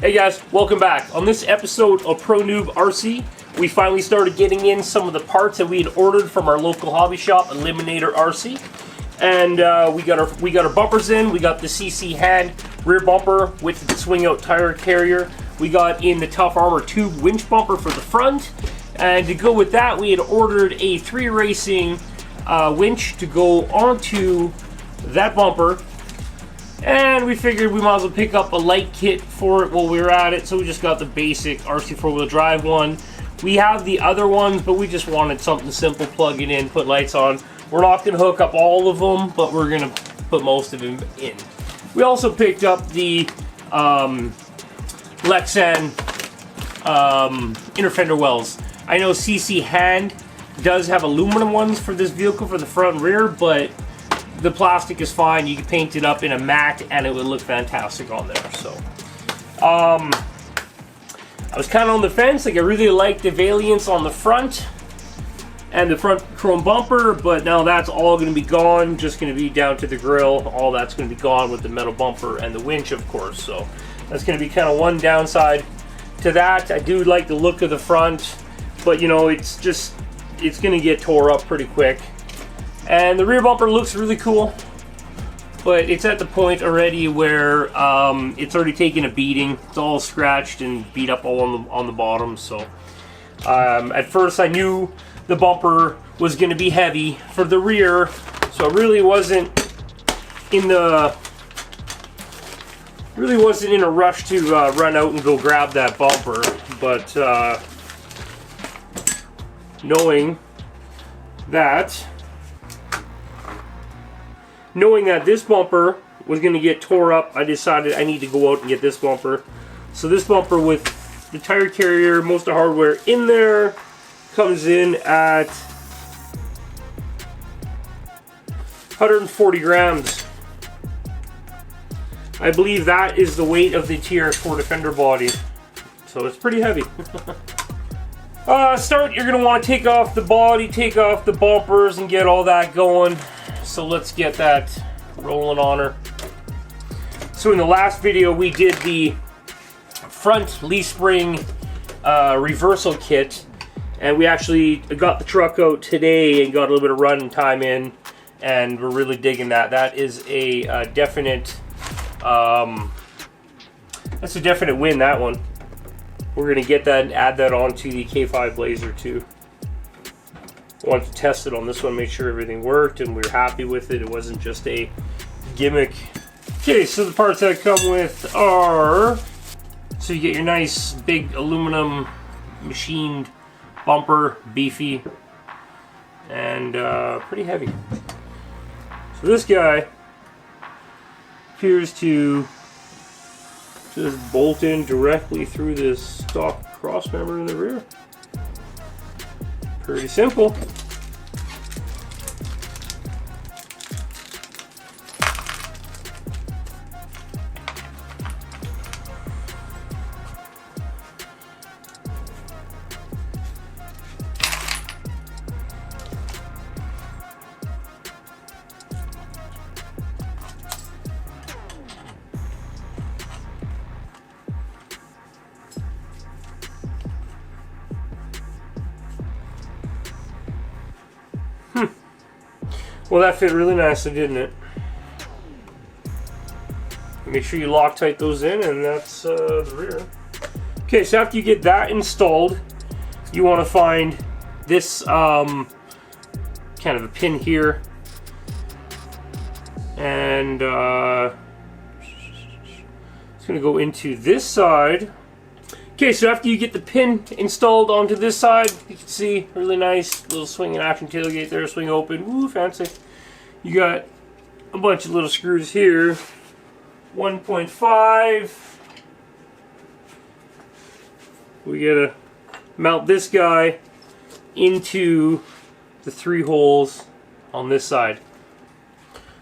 Hey guys, welcome back. On this episode of ProNoobRC, we finally started getting in some of the parts that we had ordered from our local hobby shop, Eliminator RC. And we got our bumpers in. We got the CCHAND rear bumper with the swing out tire carrier. We got in the Tough Armor tube winch bumper for the front. And to go with that, we had ordered a 3 racing winch to go onto that bumper. And we figured we might as well pick up a light kit for it while we were at it, so we just got the basic RC 4-wheel drive one. We have the other ones, but we just wanted something simple, plug it in, put lights on. We're not going to hook up all of them, but we're going to put most of them in. We also picked up the Lexan inner fender wells. I know CCHAND does have aluminum ones for this vehicle for the front and rear, but the plastic is fine. You can paint it up in a matte and it would look fantastic on there. So I was kind of on the fence. Like, I really like the Valiance on the front and the front chrome bumper, but now that's all going to be gone. Just going to be down to the grill. All that's going to be gone with the metal bumper and the winch, of course. So that's going to be kind of one downside to that. I do like the look of the front, but you know, it's going to get tore up pretty quick. And the rear bumper looks really cool, but it's at the point already where it's already taken a beating. It's all scratched and beat up all on the bottom. So at first I knew the bumper was going to be heavy for the rear, so I really wasn't in a rush to run out and go grab that bumper. But knowing that this bumper was going to get tore up, I decided I need to go out and get this bumper. So this bumper with the tire carrier, most of the hardware in there, comes in at 140 grams. I believe that is the weight of the TR4 Defender body. So it's pretty heavy. Start, you're going to want to take off the body, take off the bumpers, and get all that going. So let's get that rolling on her. So in the last video we did the front leaf spring reversal kit, and we actually got the truck out today and got a little bit of running time in, and we're really digging that. That is a definite that's a definite win, that one. We're gonna get that and add that onto the K5 Blazer too. Wanted to test it on this one, make sure everything worked and we were happy with it. It wasn't just a gimmick. Okay, so the parts that come with are, so you get your nice big aluminum machined bumper, beefy and pretty heavy. So this guy appears to just bolt in directly through this stock cross member in the rear. Pretty simple. Well, that fit really nicely, didn't it? Make sure you Loctite those in, and that's the rear. Okay, so after you get that installed, you want to find this kind of a pin here, and it's going to go into this side. Okay, so after you get the pin installed onto this side, you can see really nice little swing and action tailgate there, swing open, woo, fancy. You got a bunch of little screws here, 1.5. We gotta mount this guy into the 3 holes on this side.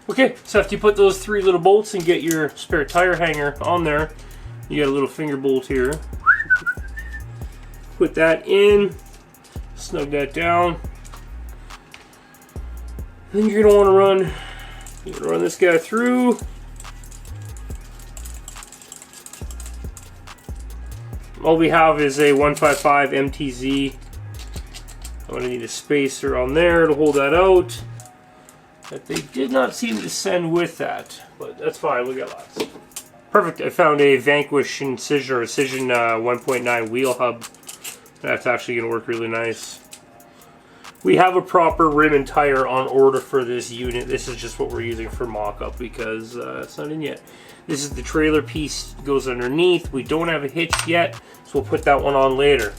Okay, so after you put those 3 little bolts and get your spare tire hanger on there, you got a little finger bolt here. Put that in, snug that down. Then you're gonna want to run this guy through. all we have is a 155 MTZ. I'm gonna need a spacer on there to hold that out. But they did not seem to send with that, but that's fine, we got lots. Perfect, I found a Vanquish Incision 1.9 wheel hub. That's actually gonna work really nice. We have a proper rim and tire on order for this unit. This is just what we're using for mock-up because it's not in yet. This is the trailer piece, goes underneath. We don't have a hitch yet, so we'll put that one on later.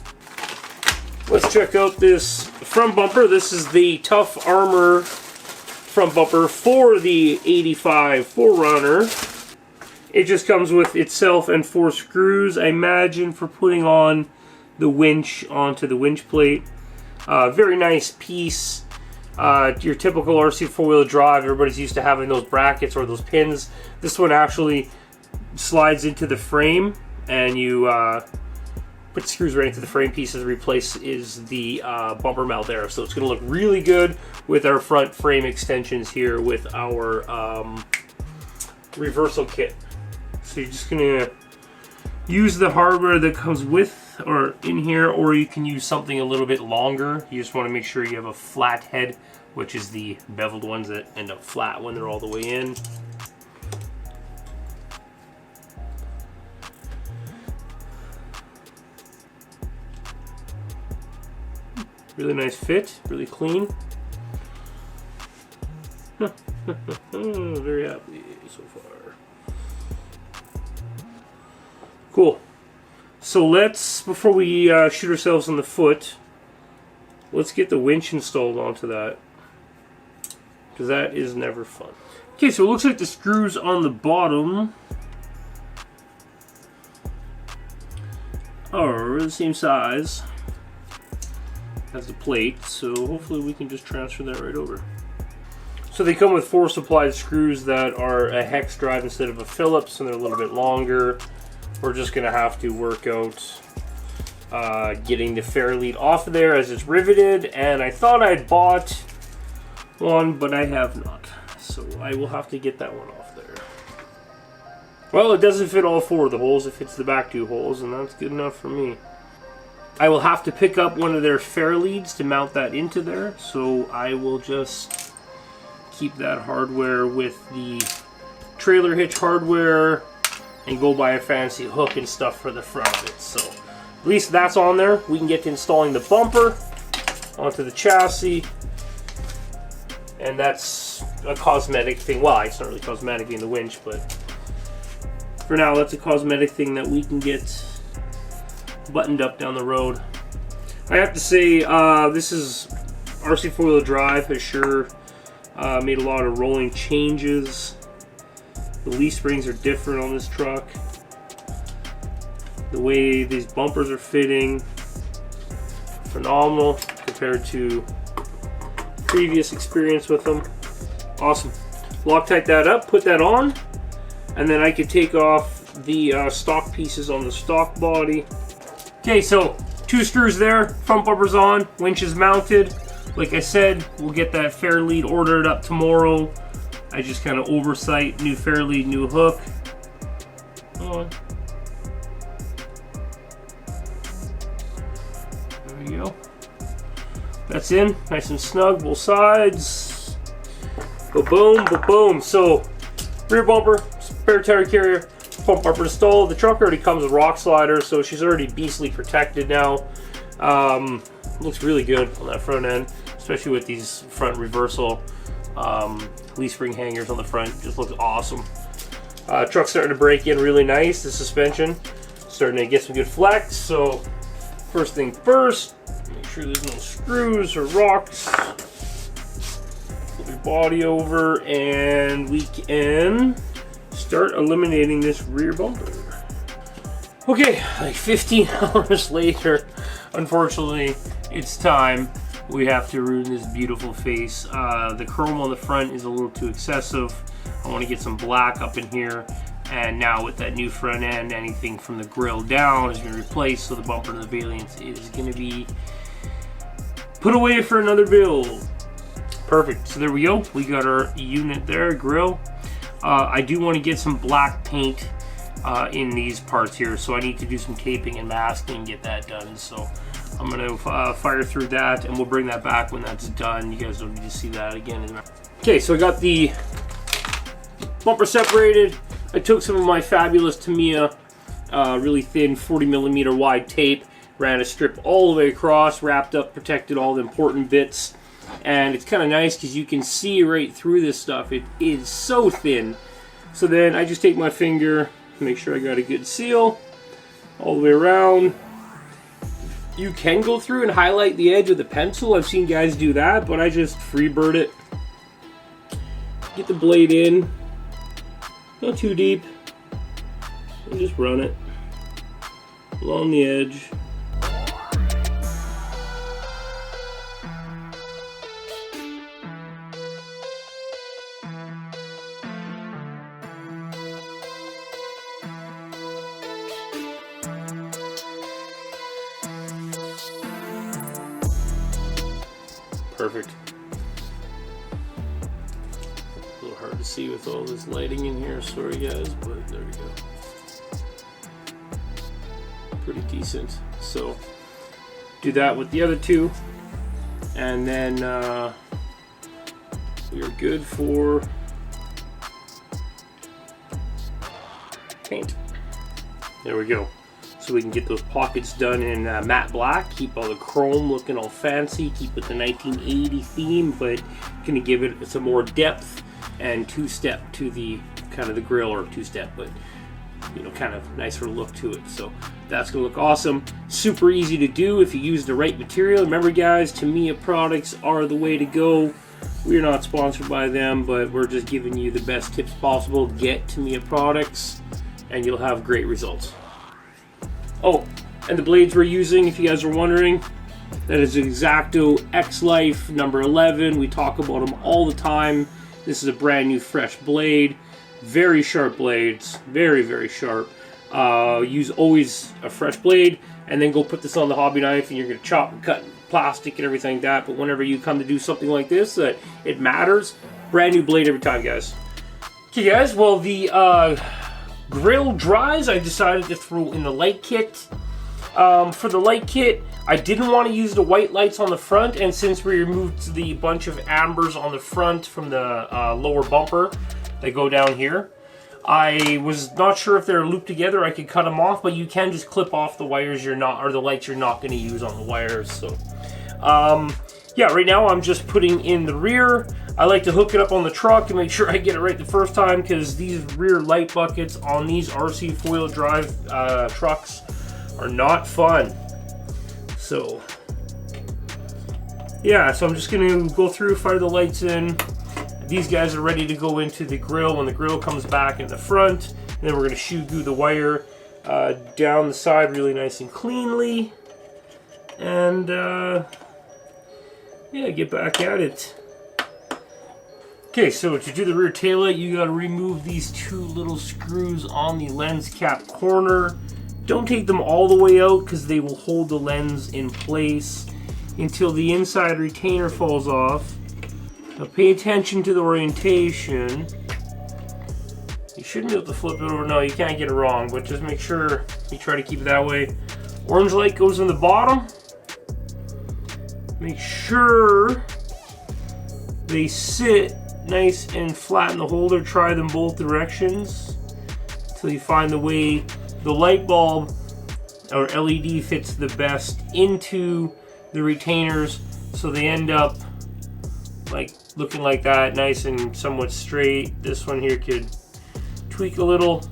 Let's check out this front bumper. This is the Tough Armor front bumper for the 85 4RUNNER. It just comes with itself and 4 screws, I imagine, for putting on the winch onto the winch plate. Very nice piece. Your typical RC four-wheel drive, everybody's used to having those brackets or those pins. This one actually slides into the frame, and you put screws right into the frame pieces. Replace is the bumper mount there, so it's going to look really good with our front frame extensions here with our reversal kit. So you're just going to use the hardware that comes with or in here, or you can use something a little bit longer. You just want to make sure you have a flat head, which is the beveled ones that end up flat when they're all the way in. Really nice fit, really clean. Very happy so far. Cool. So let's, before we shoot ourselves in the foot, let's get the winch installed onto that, because that is never fun. Okay, so it looks like the screws on the bottom are the same size as the plate, so hopefully we can just transfer that right over. So they come with 4 supplied screws that are a hex drive instead of a Phillips, and they're a little bit longer. We're just going to have to work out getting the fair lead off of there as it's riveted, and I thought I'd bought one, but I have not. So I will have to get that one off there. Well, it doesn't fit all 4 of the holes. It fits the back 2 holes, and that's good enough for me. I will have to pick up one of their fair leads to mount that into there, so I will just keep that hardware with the trailer hitch hardware and go buy a fancy hook and stuff for the front of it. So at least that's on there. We can get to installing the bumper onto the chassis, and that's a cosmetic thing. Well, it's not really cosmetic being the winch, but for now that's a cosmetic thing that we can get buttoned up down the road. I have to say, this is RC four-wheel drive has sure made a lot of rolling changes. The leaf springs are different on this truck. The way these bumpers are fitting, phenomenal compared to previous experience with them. Awesome. Loctite that up, put that on, and then I could take off the stock pieces on the stock body. Okay, so 2 screws there, front bumper's on, winch is mounted. Like I said, we'll get that fair lead ordered up tomorrow. I just kind of oversight, new fair lead, new hook. On. There we go. That's in, nice and snug, both sides. Ba-boom, ba-boom. So, rear bumper, spare tire carrier, front bumper installed. The truck already comes with rock sliders, so she's already beastly protected now. Looks really good on that front end, especially with these front reversal leaf spring hangers on the front. Just looks awesome. Truck's starting to break in really nice. The suspension starting to get some good flex. So first thing first, make sure there's no screws or rocks. Flip your body over, and we can start eliminating this rear bumper. Okay, like 15 hours later, unfortunately, it's time. We have to ruin this beautiful face. The chrome on the front is a little too excessive. I want to get some black up in here. And now with that new front end, anything from the grill down is going to be replaced, so the bumper and the valence is going to be put away for another build. Perfect. So there we go. We got our unit there, grill. I do want to get some black paint in these parts here, so I need to do some taping and masking and get that done. So I'm gonna fire through that, and we'll bring that back when that's done. You guys don't need to see that again. Okay, so I got the bumper separated. I took some of my fabulous Tamiya really thin 40mm wide tape, ran a strip all the way across, wrapped up, protected all the important bits, and it's kind of nice because you can see right through this stuff. It is so thin. So then I just take my finger, make sure I got a good seal all the way around. You can go through and highlight the edge with a pencil. I've seen guys do that, but I just freebird it. Get the blade in, not too deep, and just run it along the edge. Perfect. A little hard to see with all this lighting in here, sorry guys, but there we go. Pretty decent. So do that with the other two, and then we are good for paint. There we go. So we can get those pockets done in matte black, keep all the chrome looking all fancy, keep it the 1980 theme, but gonna give it some more depth and two-step to the kind of the grill, or two-step, but you know, kind of nicer look to it. So that's gonna look awesome. Super easy to do if you use the right material. Remember guys, Tamiya products are the way to go. We're not sponsored by them, but we're just giving you the best tips possible. Get Tamiya products and you'll have great results. Oh, and the blades we're using, if you guys are wondering, that is X-Acto X-Life number 11. We talk about them all the time. This is a brand new fresh blade. Very sharp blades, very, very sharp. Use always a fresh blade, and then go put this on the hobby knife, and you're gonna chop and cut plastic and everything like that. But whenever you come to do something like this, that it matters, brand new blade every time, guys. Okay guys, well the grill dries, I decided to throw in the light kit. For the light kit, I didn't want to use the white lights on the front, and since we removed the bunch of ambers on the front from the lower bumper that go down here, I was not sure if they're looped together. I could cut them off, but you can just clip off the wires you're not, or the lights you're not going to use on the wires. So yeah, right now I'm just putting in the rear. I like to hook it up on the truck and make sure I get it right the first time, because these rear light buckets on these RC four-wheel drive trucks are not fun. So yeah, so I'm just gonna go through, fire the lights in. These guys are ready to go into the grill when the grill comes back in the front, and then we're gonna shoe glue the wire down the side really nice and cleanly, and yeah, get back at it. Okay, so to do the rear taillight, you gotta remove these two little screws on the lens cap corner. Don't take them all the way out, because they will hold the lens in place until the inside retainer falls off. Now pay attention to the orientation. You shouldn't be able to flip it over. No, you can't get it wrong, but just make sure you try to keep it that way. Orange light goes in the bottom. Make sure they sit nice and flat in the holder. Try them both directions until you find the way the light bulb or LED fits the best into the retainers, so they end up like looking like that, nice and somewhat straight. This one here could tweak a little,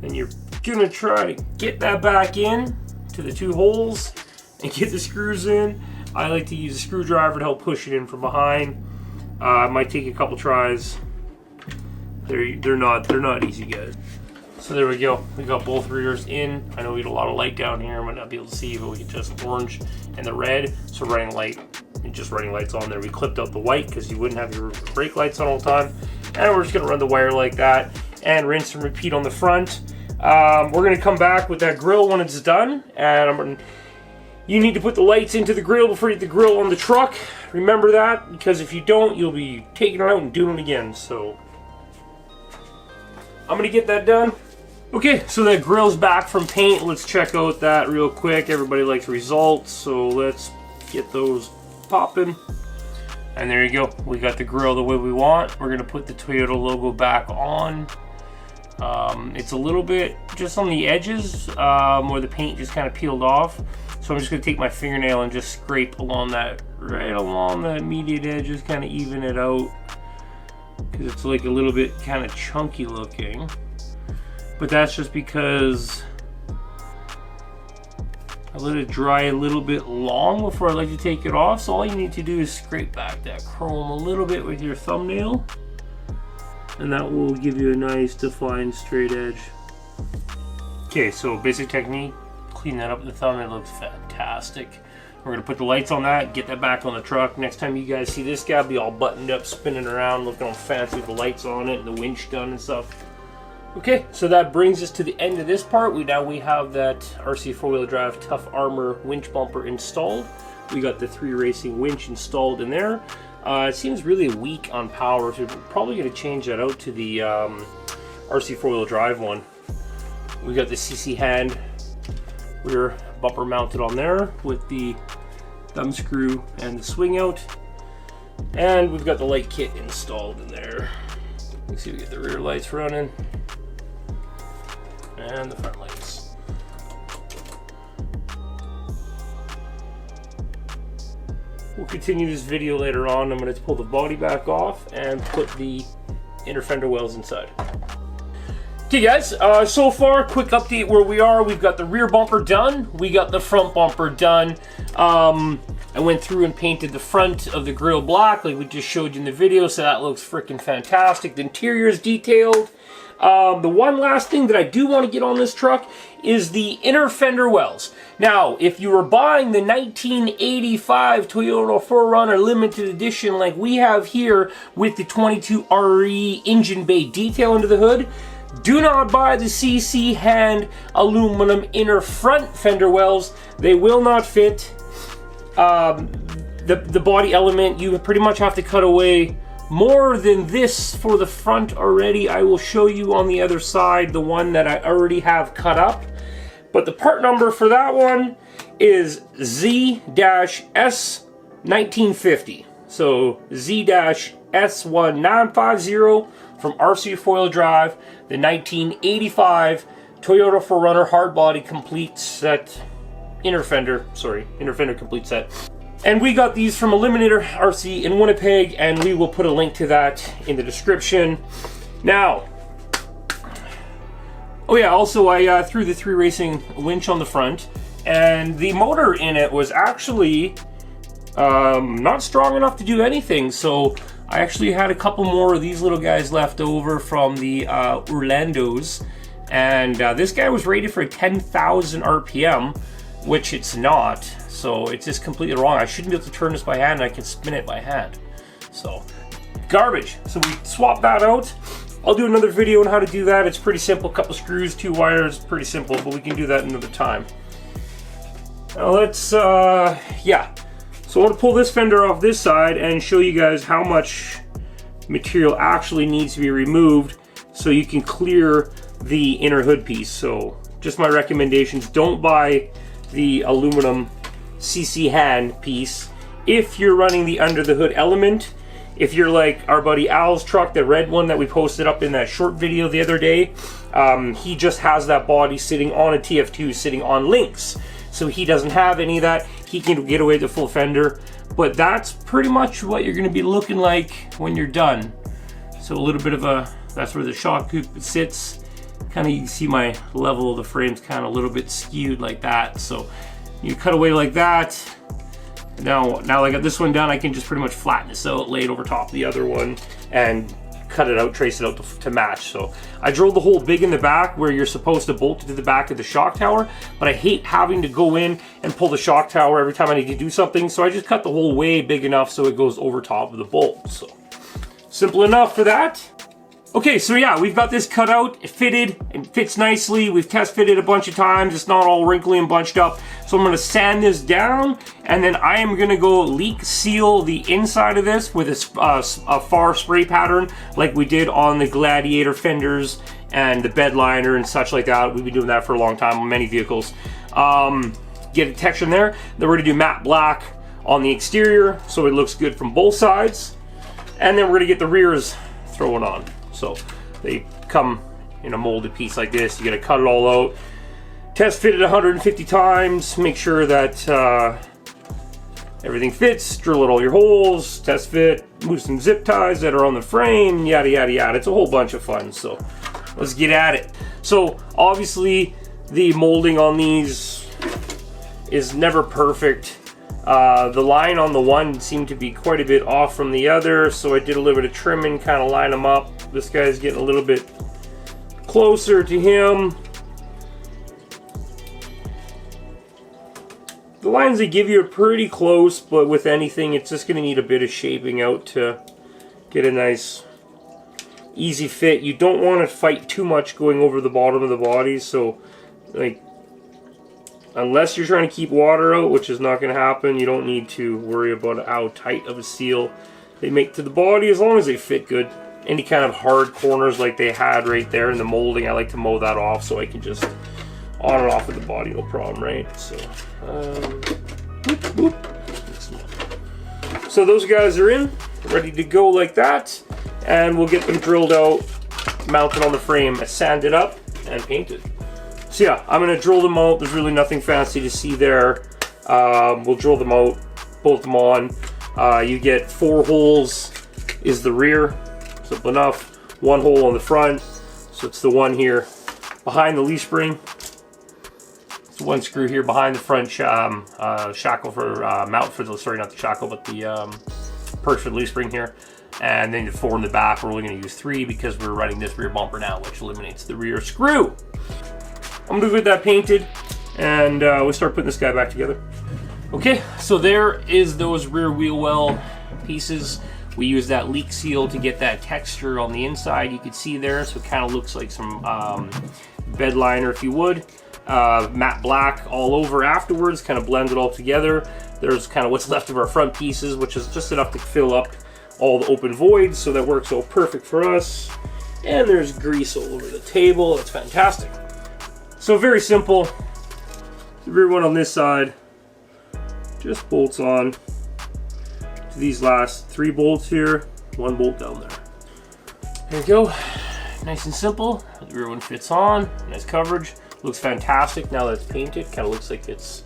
and you're gonna try to get that back in to the two holes and get the screws in. I like to use a screwdriver to help push it in from behind. It might take a couple tries. They're not easy, guys. So there we go. We got both rears in. I know we had a lot of light down here. I might not be able to see, but we can just orange and the red. So running light and just running lights on there. We clipped out the white because you wouldn't have your brake lights on all the time. And we're just gonna run the wire like that and rinse and repeat on the front. We're gonna come back with that grill when it's done, and you need to put the lights into the grill before you get the grill on the truck. Remember that, because if you don't, you'll be taking it out and doing it again. So I'm gonna get that done. Okay, so that grille's back from paint. Let's check out that real quick. Everybody likes results, so let's get those popping. And there you go. We got the grill the way we want. We're gonna put the Toyota logo back on. It's a little bit just on the edges where the paint just kind of peeled off. So I'm just gonna take my fingernail and just scrape along that, right along the immediate edges, kind of even it out. Because it's like a little bit kind of chunky looking. But that's just because I let it dry a little bit long before I like to take it off. So all you need to do is scrape back that chrome a little bit with your thumbnail. And that will give you a nice defined straight edge. Okay, so basic technique, clean that up with the thumb, it looks fantastic. We're gonna put the lights on that, get that back on the truck. Next time you guys see this guy, be all buttoned up, spinning around, looking all fancy with the lights on it and the winch done and stuff. Okay, so that brings us to the end of this part. We have that RC four-wheel drive Tough Armor winch bumper installed. We got the 3Racing winch installed in there. It seems really weak on power, so we're probably going to change that out to the RC four-wheel drive one. We got the CCHAND rear bumper mounted on there with the thumb screw and the swing out. And we've got the light kit installed in there. Let's see if we get the rear lights running. And the front lights. We'll continue this video later on. I'm going to pull the body back off and put the inner fender wells inside. Okay guys, so far, quick update where we are. We've got the rear bumper done. We got the front bumper done. I went through and painted the front of the grille black like we just showed you in the video, so that looks freaking fantastic. The interior is detailed. The one last thing that I do want to get on this truck is the inner fender wells. Now, if you were buying the 1985 Toyota 4RUNNER limited edition like we have here with the 22RE engine bay detail under the hood, do not buy the CCHAND aluminum inner front fender wells. They will not fit. The body element, you pretty much have to cut away more than this for the front already. I will show you on the other side the one that I already have cut up. But the part number for that one is Z-S1950. So Z-S1950 from RC4WD, the 1985 Toyota 4RUNNER hardbody complete set, inner fender complete set. And we got these from Eliminator RC in Winnipeg, and we will put a link to that in the description. Now, oh yeah, also I threw the 3Racing winch on the front, and the motor in it was actually not strong enough to do anything, so I actually had a couple more of these little guys left over from the Orlandos, and this guy was rated for 10,000 RPM, which it's not, so it's just completely wrong. I shouldn't be able to turn this by hand, and I can spin it by hand. So, garbage. So we swapped that out. I'll do another video on how to do that. It's pretty simple, couple screws, 2 wires, pretty simple, but we can do that another time. Now let's, yeah. So I want to pull this fender off this side and show you guys how much material actually needs to be removed so you can clear the inner hood piece. So just my recommendations, don't buy the aluminum CCHAND piece if you're running the under the hood element. If you're like our buddy Al's truck, the red one that we posted up in that short video the other day, he just has that body sitting on a TF2, sitting on links. So he doesn't have any of that. He can get away with the full fender. But that's pretty much what you're going to be looking like when you're done. So a little bit of a, that's where the shock coupe sits. Kind of, you can see my level of the frame's kind of a little bit skewed like that. So you cut away like that. Now I got this one done, I can just pretty much flatten this out, lay it over top of the other one, and cut it out, trace it out to match. So I drilled the hole big in the back where you're supposed to bolt it to the back of the shock tower, but I hate having to go in and pull the shock tower every time I need to do something, so I just cut the hole way big enough so it goes over top of the bolt. So simple enough for that. Okay, so yeah, we've got this cut out, it fitted, and fits nicely. We've test fitted a bunch of times. It's not all wrinkly and bunched up. So I'm gonna sand this down, and then I am gonna go leak seal the inside of this with a far spray pattern like we did on the Gladiator fenders and the bed liner and such like that. We've been doing that for a long time on many vehicles. Get a texture in there. Then we're gonna do matte black on the exterior so it looks good from both sides. And then we're gonna get the rears thrown on. So they come in a molded piece like this. You gotta cut it all out. Test fit it 150 times. Make sure that everything fits. Drill it all your holes. Test fit. Move some zip ties that are on the frame. Yada yada yada. It's a whole bunch of fun. So let's get at it. So obviously the molding on these is never perfect. The line on the one seemed to be quite a bit off from the other, so I did a little bit of trimming, kind of line them up. This guy's getting a little bit closer to him. The lines they give you are pretty close, but with anything, it's just going to need a bit of shaping out to get a nice, easy fit. You don't want to fight too much going over the bottom of the body, so like, unless you're trying to keep water out, which is not going to happen, you don't need to worry about how tight of a seal they make to the body, as long as they fit good. Any kind of hard corners like they had right there in the molding, I like to mow that off so I can just on and off with the body, no problem, right? So, whoop, whoop. So those guys are in, ready to go like that, and we'll get them drilled out, mounted on the frame, sanded up, and painted. So yeah, I'm gonna drill them out. There's really nothing fancy to see there. We'll drill them out, bolt them on. You get 4 holes is the rear, simple enough. 1 hole on the front, so it's the one here behind the leaf spring. It's 1 screw here behind the front shackle for mount for the, sorry, not the shackle, but the perch for the leaf spring here. And then the 4 in the back. We're only gonna use 3 because we're running this rear bumper now, which eliminates the rear screw. I'm gonna get that painted, and we'll start putting this guy back together. Okay, so there is those rear wheel well pieces. We use that leak seal to get that texture on the inside. You can see there, so it kind of looks like some bed liner, if you would. Matte black all over afterwards, kind of blend it all together. There's kind of what's left of our front pieces, which is just enough to fill up all the open voids, so that works all perfect for us. And there's grease all over the table. That's fantastic. So very simple. The rear one on this side just bolts on to these last 3 bolts here, 1 bolt down there. There you go. Nice and simple. The rear one fits on. Nice coverage. Looks fantastic now that it's painted. Kind of looks like it's,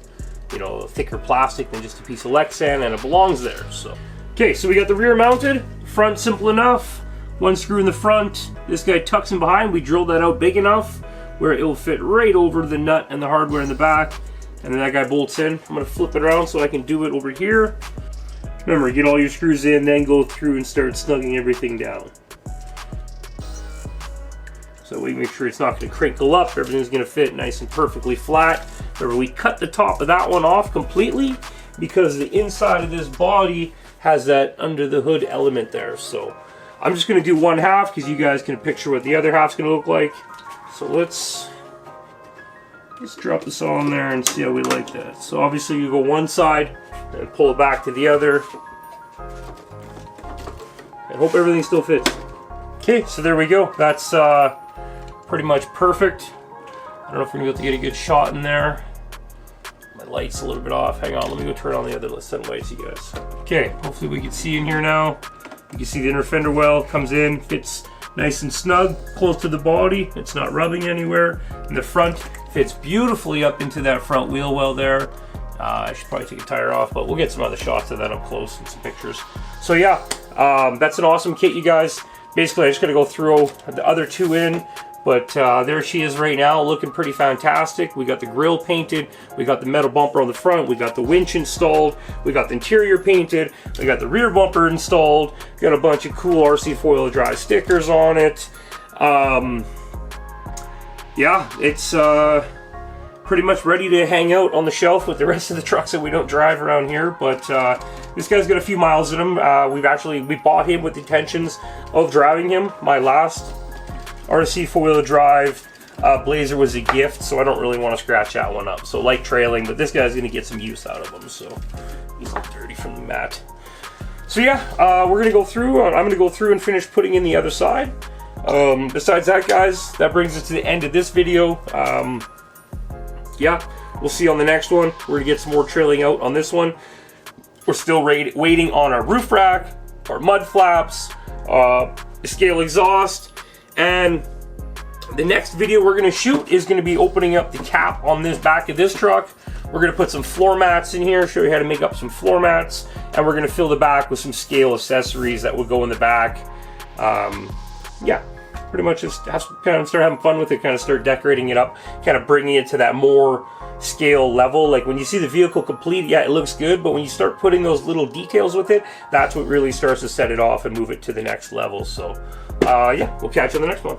you know, thicker plastic than just a piece of Lexan, and it belongs there. So, okay, so we got the rear mounted. Front simple enough. 1 screw in the front. This guy tucks in behind. We drilled that out big enough where it will fit right over the nut and the hardware in the back, and then that guy bolts in. I'm going to flip it around so I can do it over here. Remember, get all your screws in, then go through and start snugging everything down. So we make sure it's not going to crinkle up, everything's going to fit nice and perfectly flat. Remember, we cut the top of that one off completely because the inside of this body has that under the hood element there. So I'm just going to do 1/2 because you guys can picture what the other half's going to look like. So let's drop this all in there and see how we like that. So obviously you go one side and pull it back to the other. And hope everything still fits. Okay, so there we go. That's pretty much perfect. I don't know if we're gonna be able to get a good shot in there. My light's a little bit off. Hang on, let me go turn on the other set of lights, you guys. Okay, hopefully we can see in here now. You can see the inner fender well comes in, fits nice and snug, close to the body. It's not rubbing anywhere. And the front fits beautifully up into that front wheel well there. I should probably take a tire off, but we'll get some other shots of that up close and some pictures. So yeah, that's an awesome kit, you guys. Basically, I just gotta go throw the other 2 in, but there she is right now, looking pretty fantastic. We got the grille painted, we got the metal bumper on the front, we got the winch installed, we got the interior painted, we got the rear bumper installed, got a bunch of cool RC4WD drive stickers on it. Yeah, it's pretty much ready to hang out on the shelf with the rest of the trucks that we don't drive around here, but this guy's got a few miles in him. We bought him with the intentions of driving him. My last RC4WD drive Blazer was a gift, so I don't really want to scratch that one up. So light trailing, but this guy's gonna get some use out of him, so he's all dirty from the mat. So yeah, we're gonna go through. I'm gonna go through and finish putting in the other side, Besides that, guys, that brings us to the end of this video. Yeah, we'll see you on the next one. We're gonna get some more trailing out on this one. We're still waiting on our roof rack, our mud flaps, scale exhaust, and the next video we're gonna shoot is gonna be opening up the cap on this back of this truck. We're gonna put some floor mats in here, show you how to make up some floor mats, and we're gonna fill the back with some scale accessories that will go in the back. Yeah, pretty much just kind of start having fun with it, kind of start decorating it up, kind of bringing it to that more scale level. Like when you see the vehicle complete, yeah, it looks good, but when you start putting those little details with it, that's what really starts to set it off and move it to the next level. So yeah, we'll catch you on the next one.